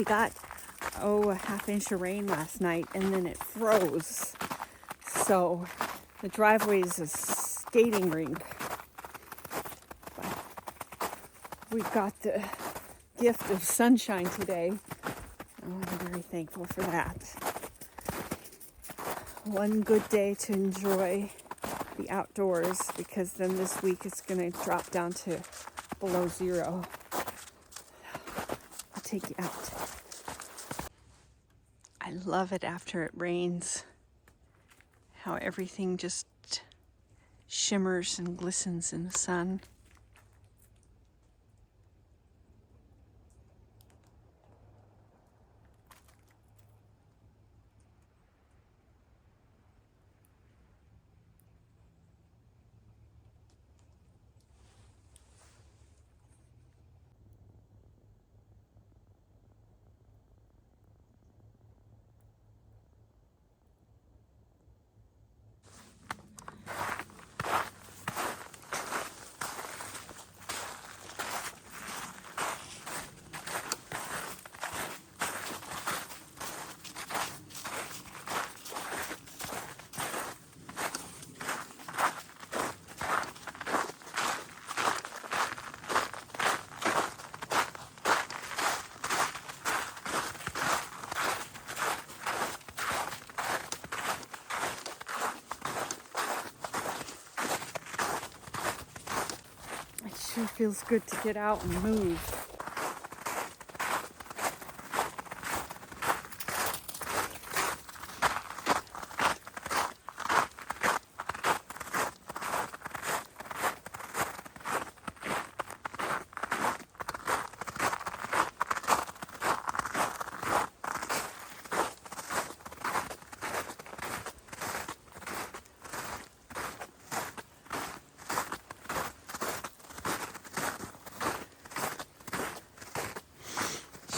we got, a half-inch of rain last night, and then it froze. So the driveway is a skating rink. But we got the gift of sunshine today. I'm very thankful for that. One good day to enjoy the outdoors, because then this week it's going to drop down to below 0. I'll take you out. I love it after it rains, how everything just shimmers and glistens in the sun. It sure feels good to get out and move.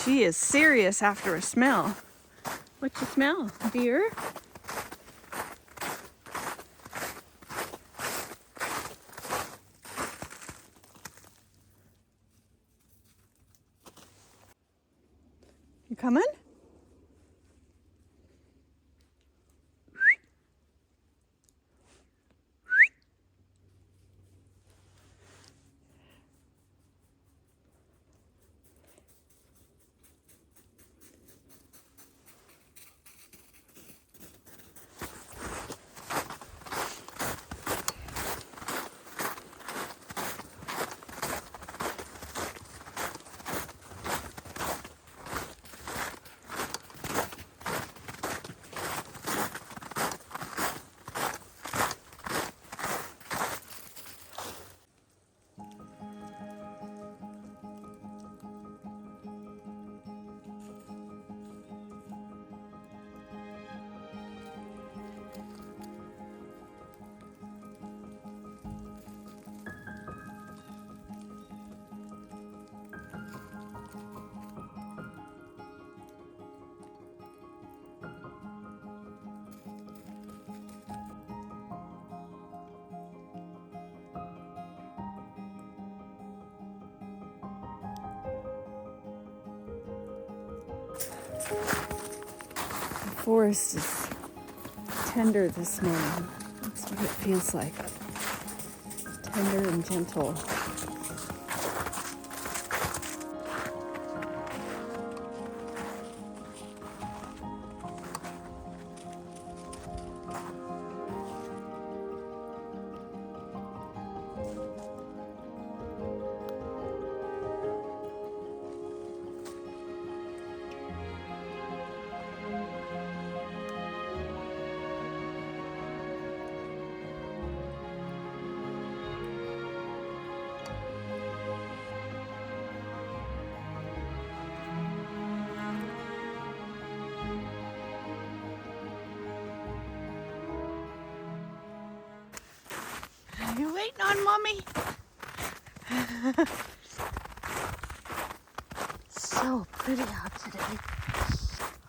She is serious after a smell. What you smell, dear? You coming? The forest is tender this morning. That's what it feels like. Tender and gentle. You waiting on Mommy? So pretty out today.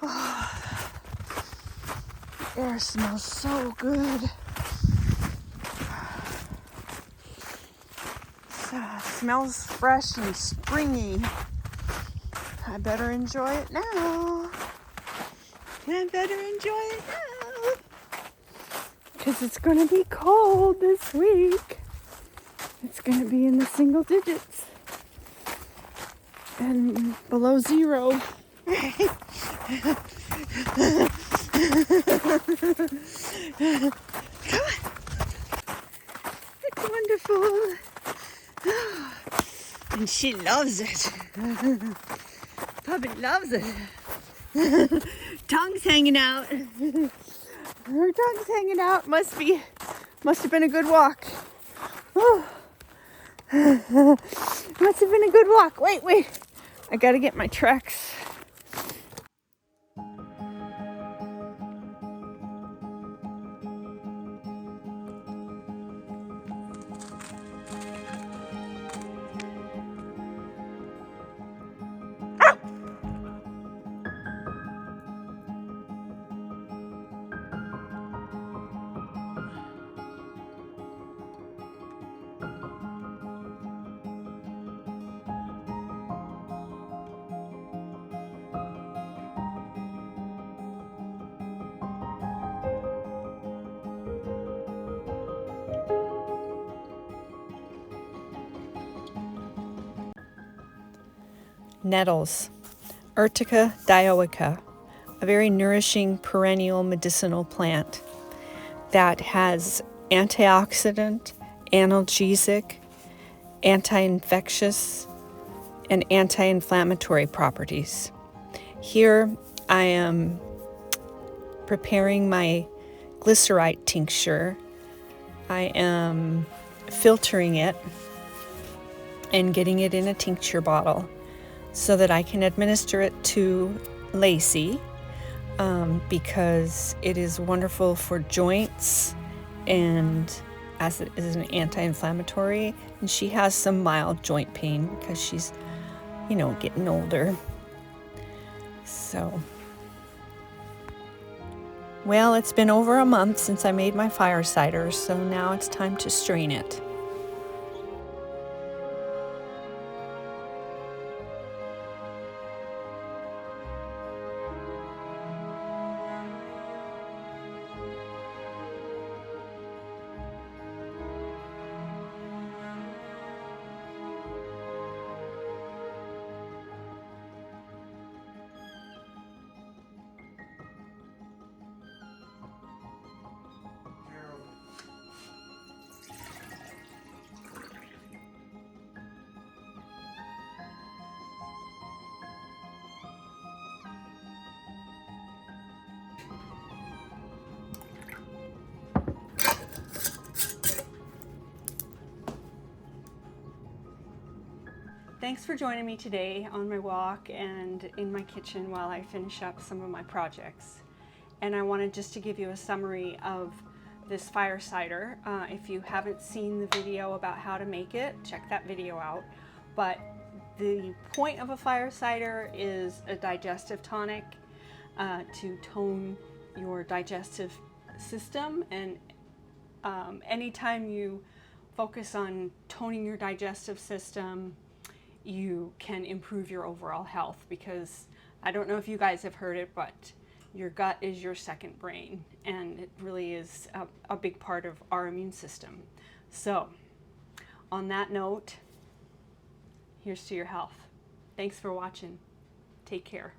Oh, the air smells so good. Smells fresh and springy. I better enjoy it now. I better enjoy it now. Because it's going to be cold this week. It's going to be in the single digits. And below zero. Come on. It's wonderful. And she loves it. Puppy loves it. Tongue's hanging out. Her tongue's hanging out. Must have been a good walk. Oh. Must have been a good walk. Wait. I gotta get my tracks. Nettles, Urtica dioica, a very nourishing perennial medicinal plant that has antioxidant, analgesic, anti-infectious, and anti-inflammatory properties. Here I am preparing my glycerite tincture. I am filtering it and getting it in a tincture bottle so that I can administer it to Lacey because it is wonderful for joints and as it is an anti-inflammatory, and she has some mild joint pain because she's, getting older. So, well, it's been over a month since I made my fire cider, so now it's time to strain it. Thanks for joining me today on my walk and in my kitchen while I finish up some of my projects. And I wanted just to give you a summary of this fire cider. If you haven't seen the video about how to make it, check that video out. But the point of a fire cider is a digestive tonic to tone your digestive system. And anytime you focus on toning your digestive system, you can improve your overall health, because I don't know if you guys have heard it, but your gut is your second brain, and it really is a big part of our immune system. So on that note, here's to your health. Thanks for watching. Take care.